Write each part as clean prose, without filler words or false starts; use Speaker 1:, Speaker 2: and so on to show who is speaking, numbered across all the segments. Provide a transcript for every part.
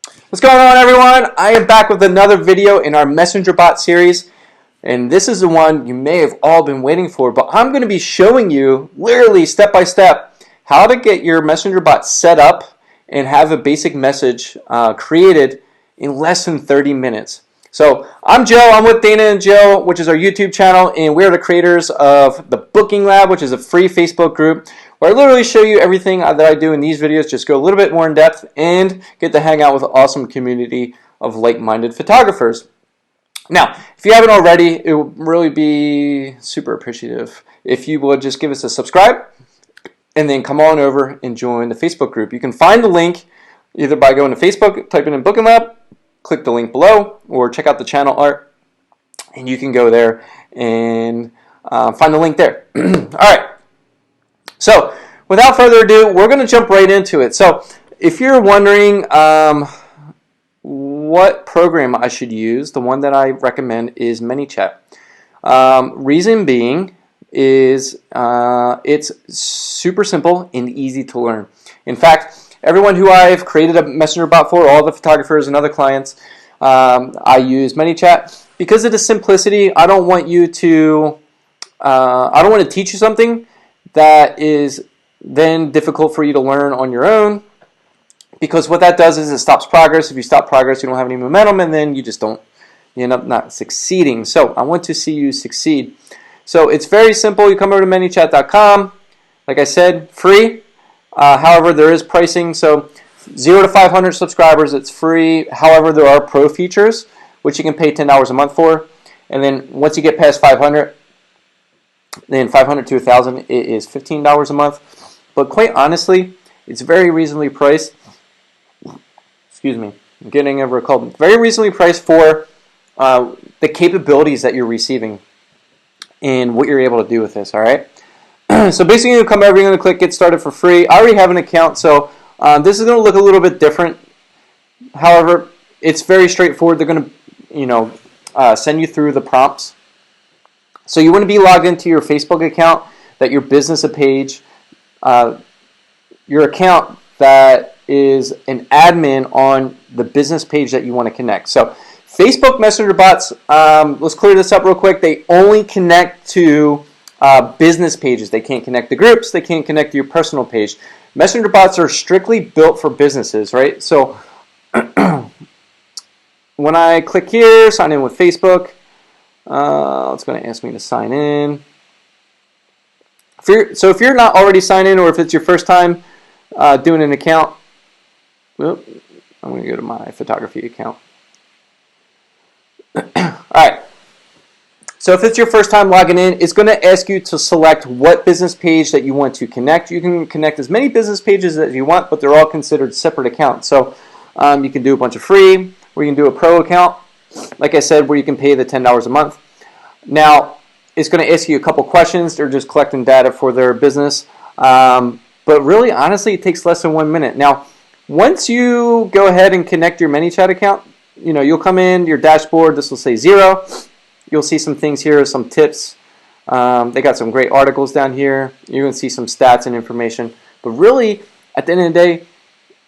Speaker 1: What's going on, everyone? I am back with another video in our Messenger Bot series, and this is the one you may have all been waiting for, but I'm going to be showing you literally step by step how to get your Messenger Bot set up and have a basic message created in less than 30 minutes. So I'm Joe, I'm with Dana and Joe, which is our YouTube channel, and we're the creators of the Booking Lab, which is a free Facebook group where I literally show you everything that I do in these videos, just go a little bit more in depth and get to hang out with an awesome community of like-minded photographers. Now, if you haven't already, it would really be super appreciative if you would just give us a subscribe and then come on over and join the Facebook group. You can find the link either by going to Facebook, typing in Booking Lab, click the link below, or check out the channel art, and you can go there and find the link there. All right. So, without further ado, we're going to jump right into it. So, if you're wondering what program I should use, the one that I recommend is Manychat. Reason being is it's super simple and easy to learn. In fact, everyone who I've created a messenger bot for, all the photographers and other clients, I use Manychat because of the simplicity. I don't want you to, I don't want to teach you something that is then difficult for you to learn on your own, because what that does is it stops progress. If you stop progress, you don't have any momentum, and then you end up not succeeding. So I want to see you succeed. So it's very simple. You come over to Manychat.com. Like I said, free. However, there is pricing. So 0 to 500 subscribers, it's free. However, there are pro features, which you can pay $10 a month for. And then once you get past 500, then 500 to 1,000, it is $15 a month. But quite honestly, it's very reasonably priced. Excuse me, I'm getting over a cold. Very reasonably priced for the capabilities that you're receiving and what you're able to do with this. All right. So basically, you come over, you're going to click Get Started for free. I already have an account, so this is going to look a little bit different. However, it's very straightforward. They're going to, send you through the prompts. So you want to be logged into your Facebook account, that your business page, your account that is an admin on the business page that you want to connect. So Facebook Messenger bots, let's clear this up real quick. They only connect to business pages. They can't connect to groups. They can't connect to your personal page. Messenger bots are strictly built for businesses, right? So when I click here, sign in with Facebook, it's going to ask me to sign in. So if you're not already signed in, or if it's your first time doing an account, I'm going to go to my photography account. Alright, so if it's your first time logging in, it's going to ask you to select what business page that you want to connect. You can connect as many business pages as you want, but they're all considered separate accounts. So you can do a bunch of free, or you can do a pro account, like I said, where you can pay the $10 a month. Now, it's going to ask you a couple questions. They're just collecting data for their business. But really, honestly, it takes less than 1 minute. Now, once you go ahead and connect your Manychat account, you'll come in your dashboard. This will say 0. You'll see some things here, some tips. They got some great articles down here. You're going to see some stats and information. But really, at the end of the day,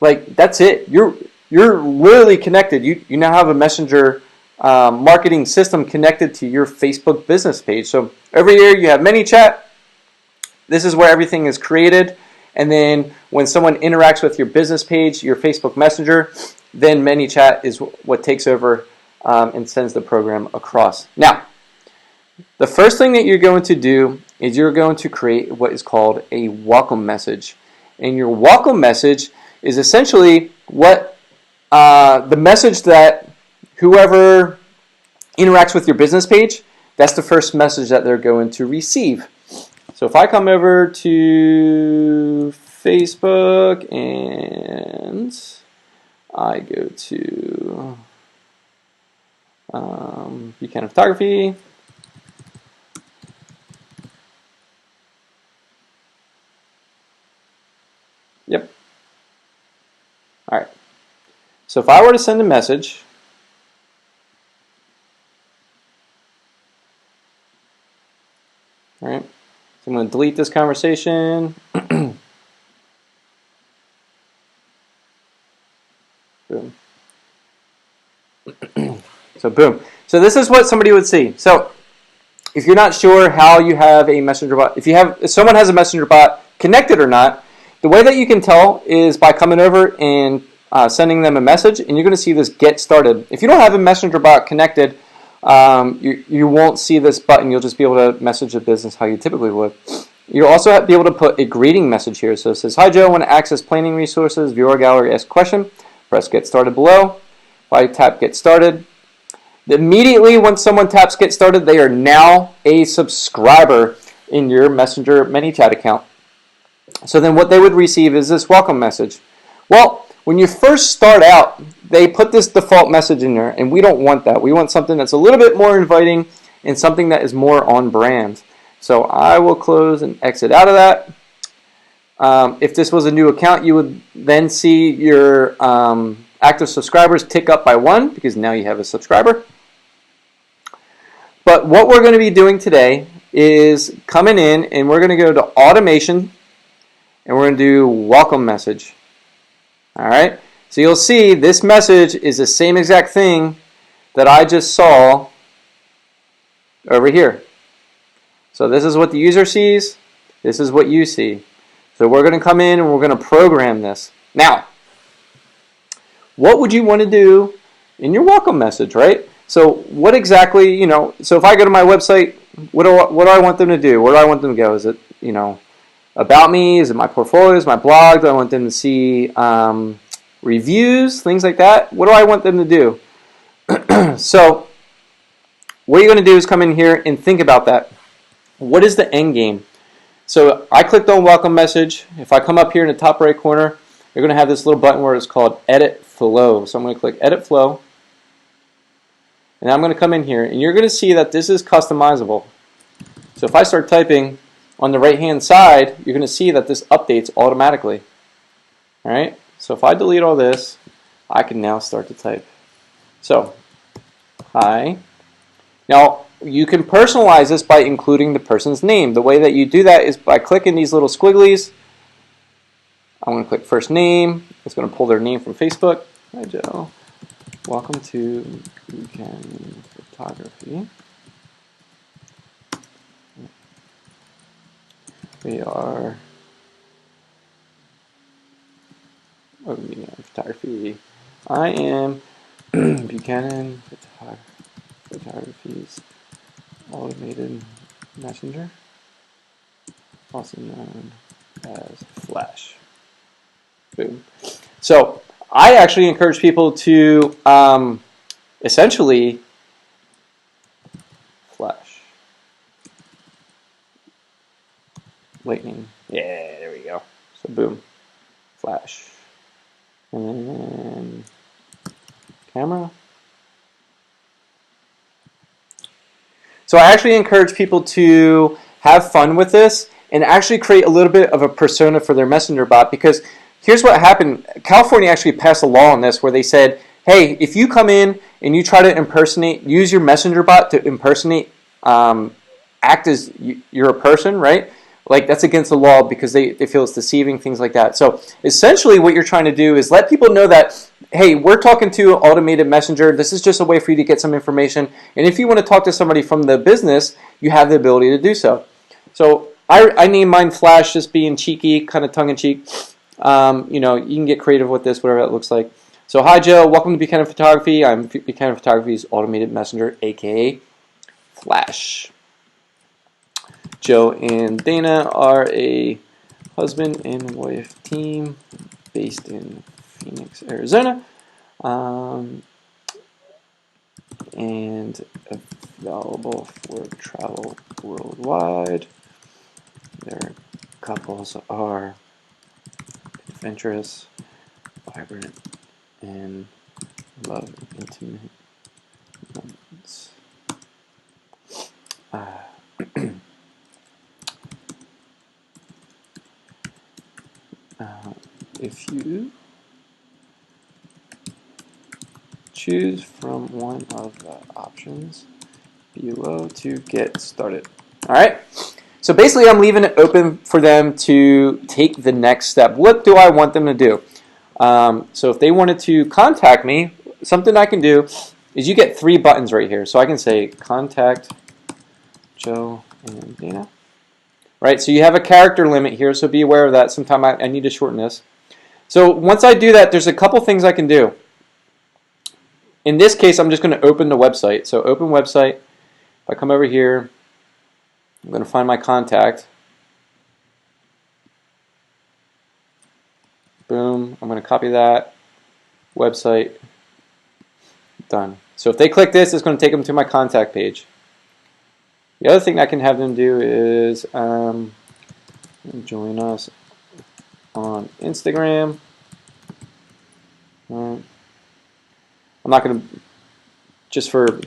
Speaker 1: like, that's it. You're literally connected. You now have a messenger marketing system connected to your Facebook business page. So every year you have Manychat. This is where everything is created. And then when someone interacts with your business page, your Facebook Messenger, then Manychat is what takes over and sends the program across. Now, the first thing that you're going to do is you're going to create what is called a welcome message. And your welcome message is essentially what the message that whoever interacts with your business page, that's the first message that they're going to receive. So if I come over to Facebook and I go to Buchanan Photography, yep. All right. So if I were to send a message, all right, so I'm going to delete this conversation. Boom. So boom. So this is what somebody would see. So if you're not sure how you have a messenger bot, if someone has a messenger bot connected or not, the way that you can tell is by coming over and sending them a message, and you're going to see this get started. If you don't have a messenger bot connected, you won't see this button. You'll just be able to message the business how you typically would. You'll also be able to put a greeting message here. So it says, "Hi Joe, want to access planning resources, view our gallery, ask a question." Press get started below. If I tap get started, immediately when someone taps get started, they are now a subscriber in your Messenger Manychat account. So then what they would receive is this welcome message. Well, when you first start out, they put this default message in there, and we don't want that. We want something that's a little bit more inviting and something that is more on brand. So I will close and exit out of that. If this was a new account, you would then see your active subscribers tick up by 1 because now you have a subscriber. But what we're going to be doing today is coming in and we're going to go to automation and we're going to do welcome message. All right. So you'll see this message is the same exact thing that I just saw over here. So this is what the user sees. This is what you see. So we're going to come in and we're going to program this. Now, what would you want to do in your welcome message, right? So what exactly, so if I go to my website, what do I want them to do? Where do I want them to go? Is it, about me? Is it my portfolio? Is it my blog? Do I want them to see reviews, things like that? What do I want them to do? So what you're going to do is come in here and think about that. What is the end game? So I clicked on welcome message. If I come up here in the top right corner, you're going to have this little button where it's called edit flow. So I'm going to click edit flow. And I'm going to come in here, and you're going to see that this is customizable. So if I start typing on the right-hand side, you're going to see that this updates automatically. All right. So if I delete all this, I can now start to type. So, hi. Now, you can personalize this by including the person's name. The way that you do that is by clicking these little squigglies. I'm going to click first name. It's going to pull their name from Facebook. Hi, Joe. Welcome to Buchanan Photography. We are photography. I am Buchanan Photography's automated messenger, also known as Flash. Boom. So I actually encourage people to essentially Flash. Lightning. Yeah, there we go. So boom. Flash. And then camera. So I actually encourage people to have fun with this and actually create a little bit of a persona for their messenger bot, because here's what happened. California actually passed a law on this where they said, hey, if you come in and you try to use your messenger bot to impersonate, act as you're a person, right? Like, that's against the law because they feel it's deceiving, things like that. So essentially what you're trying to do is let people know that, hey, we're talking to an automated messenger. This is just a way for you to get some information. And if you want to talk to somebody from the business, you have the ability to do so. So I named mine Flash, just being cheeky, kind of tongue-in-cheek. You can get creative with this, whatever that looks like. So hi, Joe. Welcome to Buchanan Photography. I'm Buchanan Photography's automated messenger, a.k.a. Flash. Joe and Dana are a husband and wife team based in Phoenix, Arizona, and available for travel worldwide. Their couples are adventurous, vibrant, and love intimate moments. If you choose from one of the options below to get started. All right. So basically, I'm leaving it open for them to take the next step. What do I want them to do? So if they wanted to contact me, something I can do is you get 3 buttons right here. So I can say contact Joe and Dana. Right, so you have a character limit here, so be aware of that. Sometime I need to shorten this. So once I do that, there's a couple things I can do. In this case, I'm just going to open the website. So open website. If I come over here, I'm going to find my contact. Boom. I'm going to copy that. Website. Done. So if they click this, it's going to take them to my contact page. The other thing I can have them do is join us on Instagram. I'm not going to, just for,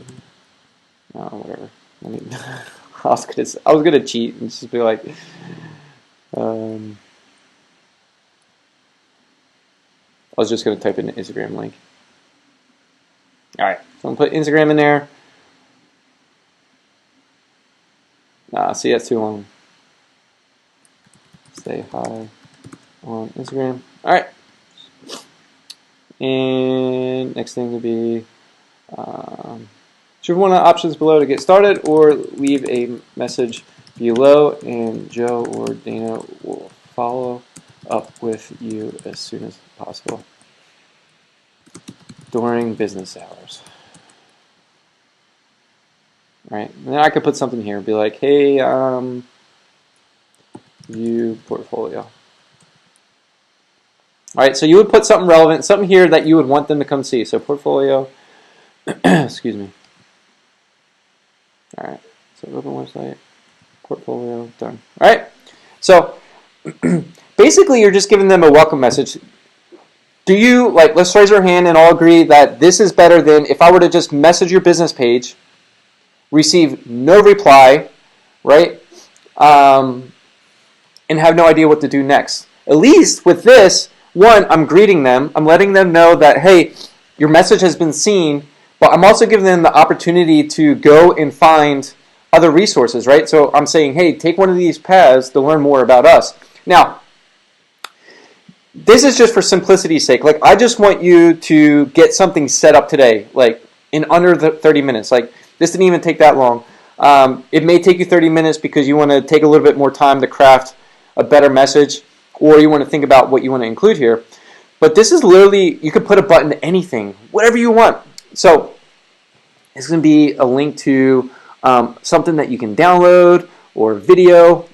Speaker 1: whatever. I was gonna cheat and just be like, I was just gonna type in an Instagram link. All right, so I'm gonna put Instagram in there. See, that's too long. Say hi on Instagram. All right. And next thing would be choose one of the options below to get started, or leave a message below, and Joe or Dana will follow up with you as soon as possible during business hours. Right, and then I could put something here, be like, hey, view portfolio. All right, so you would put something relevant, something here that you would want them to come see. So portfolio, excuse me. All right, so open website, portfolio, done. All right, so basically you're just giving them a welcome message. Do you, like, let's raise our hand and all agree that this is better than if I were to just message your business page, receive no reply, right, and have no idea what to do next. At least with this, one, I'm greeting them. I'm letting them know that, hey, your message has been seen, but I'm also giving them the opportunity to go and find other resources, right? So I'm saying, hey, take one of these paths to learn more about us. Now, this is just for simplicity's sake. Like, I just want you to get something set up today, like in under 30 minutes. Like, this didn't even take that long. It may take you 30 minutes because you want to take a little bit more time to craft a better message, or you want to think about what you want to include here. But this is literally, you could put a button to anything, whatever you want. So it's going to be a link to something that you can download, or video,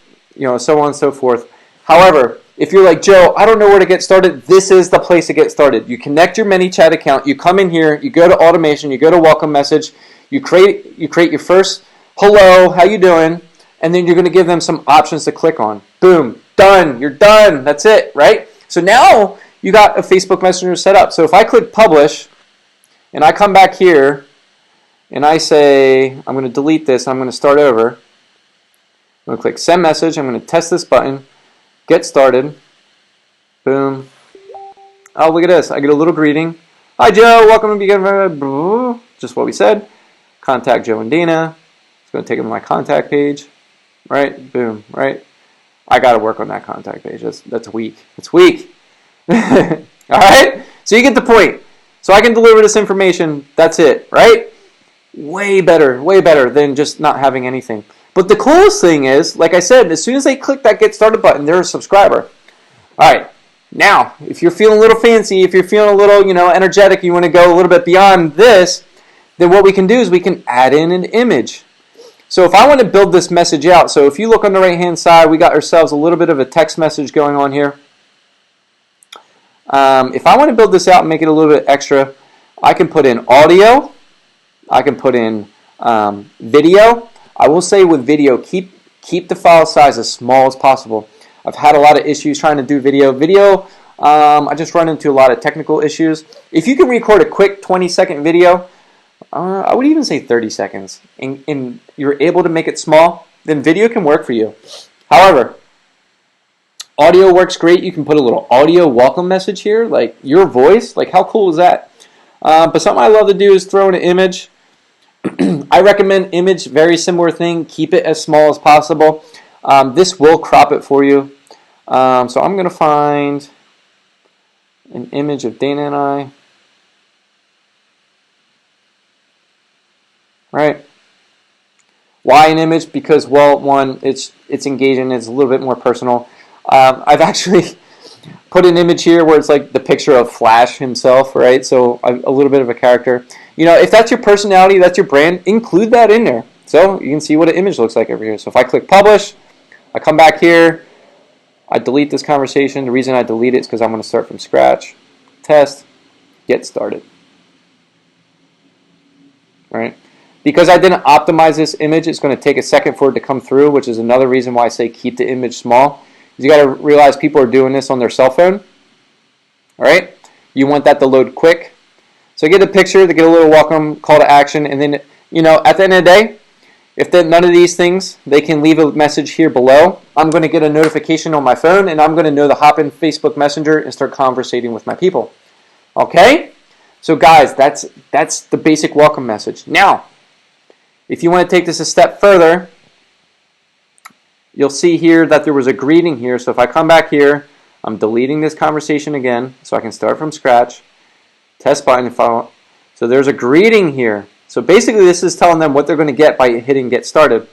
Speaker 1: so on and so forth. However, if you're like, Joe, I don't know where to get started, this is the place to get started. You connect your Manychat account, you come in here, you go to automation, you go to welcome message, you create your first hello, how you doing, and then you're going to give them some options to click on. Boom, done, you're done, that's it, right? So now you got a Facebook Messenger set up. So if I click publish, and I come back here, and I say, I'm going to delete this, I'm going to start over. I'm going to click send message, I'm going to test this button, get started, boom. Oh, look at this, I get a little greeting. Hi Joe, welcome to Begin, just what we said. Contact Joe and Dana. It's going to take them to my contact page. Right? Boom. Right? I got to work on that contact page. That's weak. It's weak. All right? So you get the point. So I can deliver this information. That's it. Right? Way better than just not having anything. But the coolest thing is, like I said, as soon as they click that get started button, they're a subscriber. All right. Now, if you're feeling a little fancy, if you're feeling a little, energetic, you want to go a little bit beyond this, then what we can do is we can add in an image. So if I want to build this message out, so if you look on the right-hand side, we got ourselves a little bit of a text message going on here. If I want to build this out and make it a little bit extra, I can put in audio. I can put in video. I will say with video, keep the file size as small as possible. I've had a lot of issues trying to do video. I just run into a lot of technical issues. If you can record a quick 20-second video, I would even say 30 seconds, and you're able to make it small, then video can work for you. However, audio works great. You can put a little audio welcome message here, like your voice. Like, how cool is that? But something I love to do is throw in an image. I recommend image, very similar thing. Keep it as small as possible. This will crop it for you. So I'm going to find an image of Dana and I. right? Why an image? Because, well, one, it's engaging, it's a little bit more personal. I've actually put an image here where it's like the picture of Flash himself, right? So a little bit of a character. You know, if that's your personality, that's your brand, include that in there. So you can see what an image looks like over here. So if I click publish, I come back here, I delete this conversation. The reason I delete it is because I'm going to start from scratch. Test, get started. Right? Because I didn't optimize this image, it's going to take a second for it to come through, which is another reason why I say keep the image small. You got to realize people are doing this on their cell phone. All right? You want that to load quick. So get a picture, they get a little welcome call to action, and then, you know, at the end of the day, if none of these things, they can leave a message here below. I'm going to get a notification on my phone, and I'm going to know to hop in Facebook Messenger and start conversating with my people. Okay? So guys, that's the basic welcome message. Now, if you want to take this a step further, you'll see here that there was a greeting here. So if I come back here, I'm deleting this conversation again so I can start from scratch. Test button and follow. So there's a greeting here. So basically this is telling them what they're going to get by hitting get started.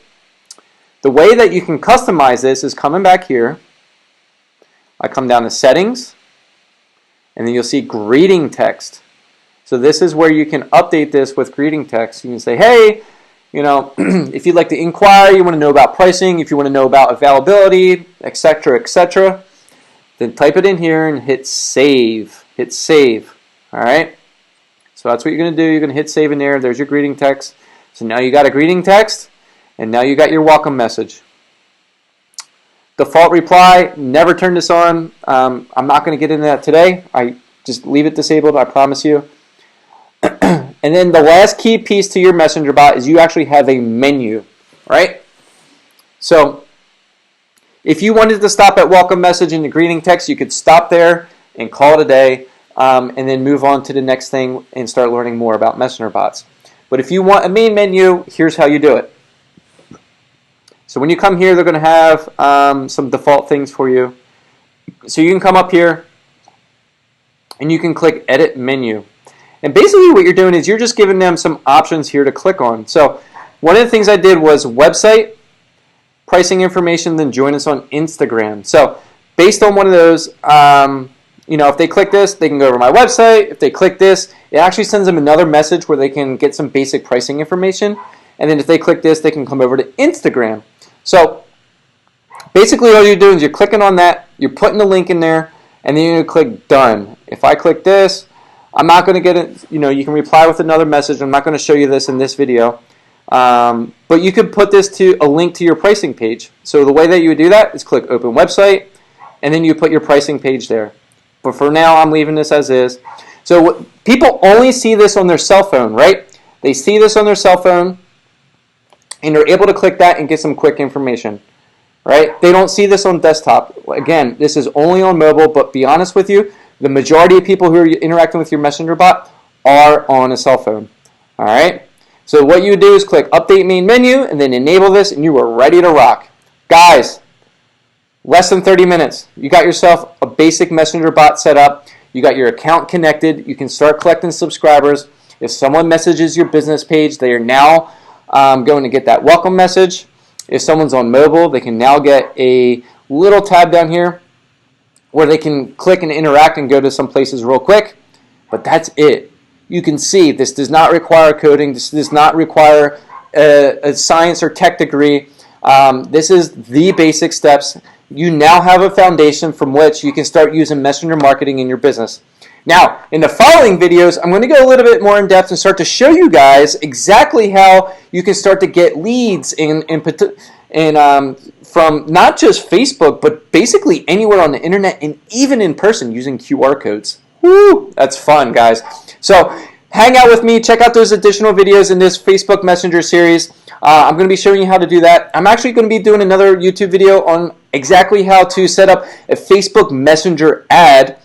Speaker 1: The way that you can customize this is coming back here. I come down to settings, and then you'll see greeting text. So this is where you can update this with greeting text. You can say, hey, you know, if you'd like to inquire, you want to know about pricing, if you want to know about availability, etc., then type it in here and hit save. Hit save. All right? So that's what you're going to do. You're going to hit save in there. There's your greeting text. So now you got a greeting text, and now you got your welcome message. Default reply, never turn this on. I'm not going to get into that today. I just leave it disabled, I promise you. And then the last key piece to your messenger bot is you actually have a menu, right? So if you wanted to stop at welcome message and the greeting text, you could stop there and call it a day, and then move on to the next thing and start learning more about messenger bots. But if you want a main menu, here's how you do it. So when you come here, they're going to have some default things for you. So you can come up here and you can click Edit Menu. And basically what you're doing is you're just giving them some options here to click on. So one of the things I did was website, pricing information, then join us on Instagram. So based on one of those, you know, if they click this, they can go over my website. If they click this, it actually sends them another message where they can get some basic pricing information. And then if they click this, they can come over to Instagram. So basically all you're doing is you're clicking on that, you're putting the link in there, and then you're going to click Done. If I click this, I'm not going to get it, you know, you can reply with another message. I'm not going to show you this in this video. But you could put this to a link to your pricing page. So the way that you would do that is click Open Website, and then you put your pricing page there. But for now, I'm leaving this as is. So people only see this on their cell phone, right? They see this on their cell phone, and they're able to click that and get some quick information, right? They don't see this on desktop. Again, this is only on mobile, but be honest with you, the majority of people who are interacting with your messenger bot are on a cell phone, all right? So what you do is click Update Main Menu and then enable this, and you are ready to rock. Guys, less than 30 minutes. You got yourself a basic messenger bot set up. You got your account connected. You can start collecting subscribers. If someone messages your business page, they are now going to get that welcome message. If someone's on mobile, they can now get a little tab down here where they can click and interact and go to some places real quick. But that's it. You can see this does not require coding. This does not require a science or tech degree. This is the basic steps. You now have a foundation from which you can start using messenger marketing in your business. Now, in the following videos, I'm going to go a little bit more in depth and start to show you guys exactly how you can start to get leads from not just Facebook, but basically anywhere on the internet and even in person using QR codes. Woo! That's fun, guys. So hang out with me. Check out those additional videos in this Facebook Messenger series. I'm going to be showing you how to do that. I'm actually going to be doing another YouTube video on exactly how to set up a Facebook Messenger ad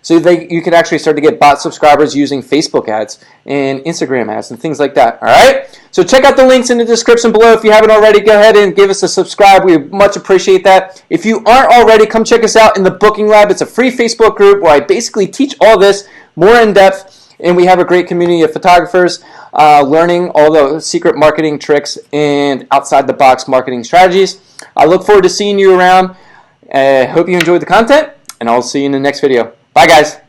Speaker 1: so you can actually start to get bot subscribers using Facebook ads and Instagram ads and things like that. All right? So check out the links in the description below. If you haven't already, go ahead and give us a subscribe. We much appreciate that. If you aren't already, come check us out in the Booking Lab. It's a free Facebook group where I basically teach all this more in depth. And we have a great community of photographers learning all the secret marketing tricks and outside-the-box marketing strategies. I look forward to seeing you around. Hope you enjoyed the content, and I'll see you in the next video. Bye, guys.